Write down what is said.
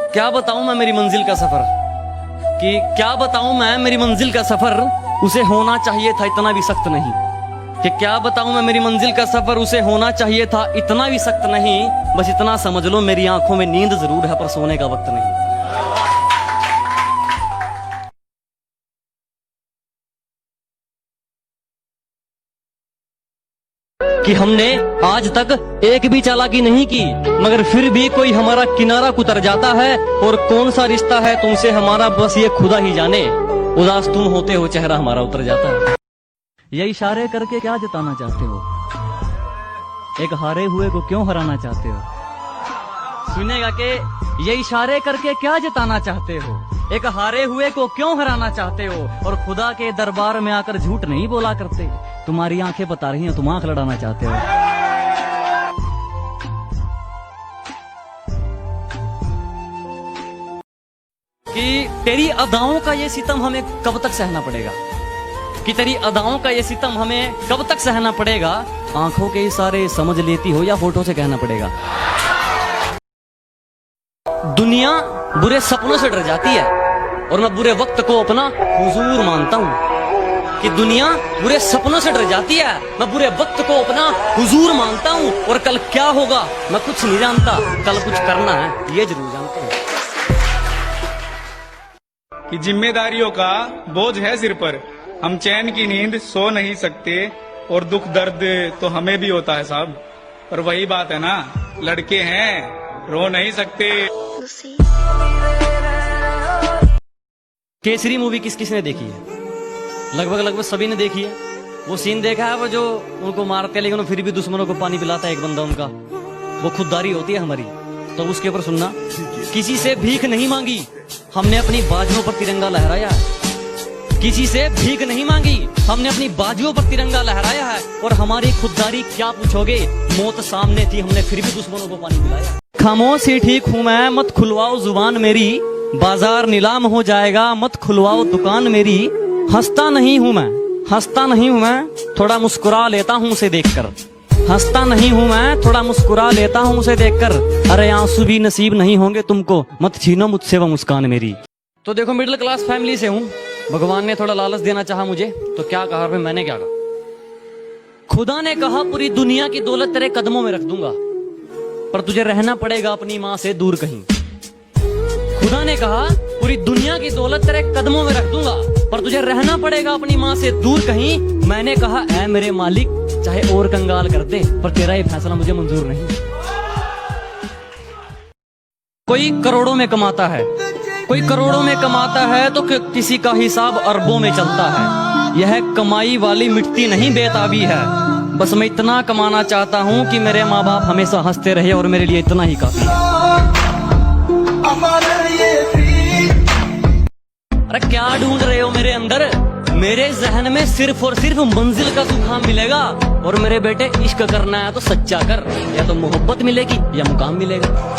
क्या बताऊं मैं मेरी मंजिल का सफर, कि क्या बताऊं मैं मेरी मंजिल का सफर, उसे होना चाहिए था इतना भी सख्त नहीं। कि क्या बताऊं मैं मेरी मंजिल का सफर, उसे होना चाहिए था इतना भी सख्त नहीं। बस इतना समझ लो मेरी आंखों में नींद जरूर है पर सोने का वक्त नहीं। कि हमने आज तक एक भी चालाकी नहीं की, मगर फिर भी कोई हमारा किनारा कुतर जाता है। और कौन सा रिश्ता है तुमसे हमारा बस ये खुदा ही जाने, उदास तुम होते हो चेहरा हमारा उतर जाता है। ये इशारे करके क्या जताना चाहते हो, एक हारे हुए को क्यों हराना चाहते हो। सुनेगा कि ये इशारे करके क्या जताना चाहते हो, एक हारे हुए को क्यों हराना चाहते हो। और खुदा के दरबार में आकर झूठ नहीं बोला करते, तुम्हारी आंखें बता रही हैं तुम आंख लड़ाना चाहते हो। कि तेरी अदाओं का ये सितम हमें कब तक सहना पड़ेगा, कि तेरी अदाओं का ये सितम हमें कब तक सहना पड़ेगा। आंखों के इशारे समझ लेती हो या फोटो से कहना पड़ेगा। दुनिया बुरे सपनों से डर जाती है और मैं बुरे वक्त को अपना हुजूर मानता हूँ। कि दुनिया बुरे सपनों से डर जाती है, मैं बुरे वक्त को अपना हुजूर मानता हूँ। और कल क्या होगा मैं कुछ नहीं जानता, कल कुछ करना है ये जरूर जानता हूँ। कि जिम्मेदारियों का बोझ है सिर पर, हम चैन की नींद सो नहीं सकते। और दुख दर्द तो हमें भी होता है साहब, पर वही बात है ना, लड़के हैं रो नहीं सकते। केसरी मूवी किस किसने देखी है? लगभग सभी ने देखी है। वो सीन देखा है वो जो उनको मारते हैं लेकिन फिर भी दुश्मनों को पानी पिलाता है एक बंदा उनका, वो खुददारी होती है हमारी। तो उसके ऊपर सुनना, किसी से भीख नहीं मांगी हमने अपनी बाजुओं पर तिरंगा लहराया है। किसी से भीख नहीं मांगी हमने अपनी बाजुओं पर तिरंगा लहराया है। और हमारी खुददारी क्या पूछोगे, मौत सामने थी हमने फिर भी दुश्मनों को पानी पिलाया। खामोश ही ठीक हूँ मैं, मत खुलवाओ जुबान मेरी, बाजार नीलाम हो जाएगा मत खुलवाओ दुकान मेरी। हंसता नहीं हूँ मैं, थोड़ा मुस्कुरा लेता हूँ उसे देखकर। हंसता नहीं हूँ मैं, थोड़ा मुस्कुरा लेता हूँ उसे देखकर। अरे आंसू भी नसीब नहीं होंगे तुमको, मत छीनो मुझसे वो मुस्कान मेरी। तो देखो मिडिल क्लास फैमिली से हूँ, भगवान ने थोड़ा लालच देना चाहा मुझे, तो क्या कहा फिर मैंने क्या कहा। खुदा ने कहा पूरी दुनिया की दौलत तेरे कदमों में रख दूंगा, पर तुझे रहना पड़ेगा अपनी माँ से दूर कहीं। खुदा ने कहा पूरी दुनिया की दौलत तेरे कदमों में रख दूंगा, पर तुझे रहना पड़ेगा अपनी माँ से दूर कहीं। मैंने कहा ऐ मेरे मालिक चाहे और कंगाल कर दे, पर तेरा ये फैसला मुझे मंजूर नहीं। कोई करोड़ों में कमाता है, कोई करोड़ों में कमाता है तो किसी का हिसाब अरबों में चलता है। यह कमाई वाली मिटती नहीं बेताबी है, बस मैं इतना कमाना चाहता हूँ कि मेरे माँ बाप हमेशा हंसते रहे और मेरे लिए इतना ही काफी है। अरे क्या ढूंढ रहे हो मेरे अंदर, मेरे जहन में सिर्फ और सिर्फ मंजिल का सुखाम मिलेगा। और मेरे बेटे इश्क करना है तो सच्चा कर, या तो मोहब्बत मिलेगी या मुकाम मिलेगा।